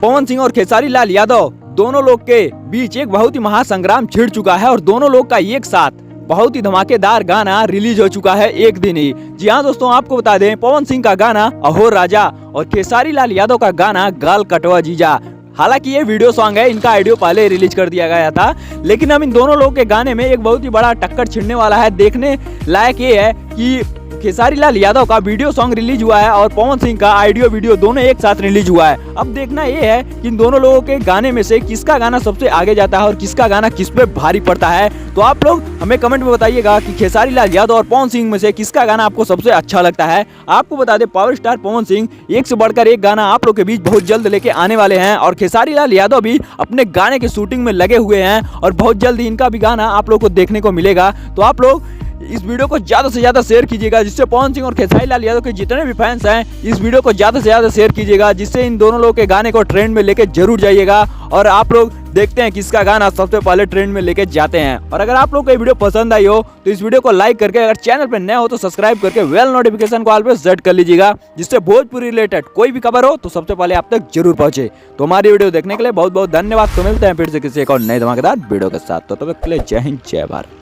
पवन सिंह और खेसारी लाल यादव दोनों लोग के बीच एक बहुत ही महासंग्राम छिड़ चुका है और दोनों लोग का एक साथ बहुत ही धमाकेदार गाना रिलीज हो चुका है एक दिन ही। जी हाँ दोस्तों, आपको बता दें पवन सिंह का गाना अहो राजा और खेसारी लाल यादव का गाना गाल कटवा जीजा। हालांकि ये वीडियो सॉन्ग है, इनका ऑडियो पहले रिलीज कर दिया गया था, लेकिन अब इन दोनों लोगों के गाने में एक बहुत ही बड़ा टक्कर छिड़ने वाला है। देखने लायक ये है कि खेसारी लाल यादव का वीडियो सॉन्ग रिलीज हुआ है और पवन सिंह का ऑडियो वीडियो दोनों एक साथ रिलीज हुआ है। अब देखना ये है कि इन दोनों लोगों के गाने में से किसका गाना सबसे आगे जाता है और किसका गाना किस पे भारी पड़ता है। तो आप लोग हमें कमेंट में बताइएगा कि खेसारी लाल यादव और पवन सिंह में से किसका गाना आपको सबसे अच्छा लगता है। आपको बता दें पावर स्टार पवन सिंह एक से बढ़कर एक गाना आप लोग के बीच बहुत जल्द लेके आने वाले हैं और खेसारी लाल यादव भी अपने गाने के शूटिंग में लगे हुए हैं और बहुत जल्द इनका भी गाना आप लोग को देखने को मिलेगा। तो आप लोग इस वीडियो को ज्यादा से ज्यादा शेयर कीजिएगा, जिससे पवन सिंह और खेसारी लाल यादव के जितने भी फैंस हैं इस वीडियो को ज्यादा से ज्यादा शेयर कीजिएगा, जिससे इन दोनों लोगों के गाने को ट्रेंड में लेके जरूर जाइएगा और आप लोग देखते हैं किसका गाना सबसे पहले ट्रेंड में लेके जाते हैं। और अगर आप लोग को ये वीडियो पसंद आई हो तो इस वीडियो को लाइक करके, अगर चैनल पर नए हो तो सब्सक्राइब करके बेल नोटिफिकेशन को ऑल पे सेट कर लीजिएगा, जिससे भोजपुरी रिलेटेड कोई भी खबर हो तो सबसे पहले आप तक जरूर पहुंचे। तो हमारी वीडियो देखने के लिए बहुत बहुत धन्यवाद। तो मिलते हैं फिर से किसी एक और नए धमाकेदार वीडियो के साथ। तो तब तक के लिए जय हिंद जय भारत।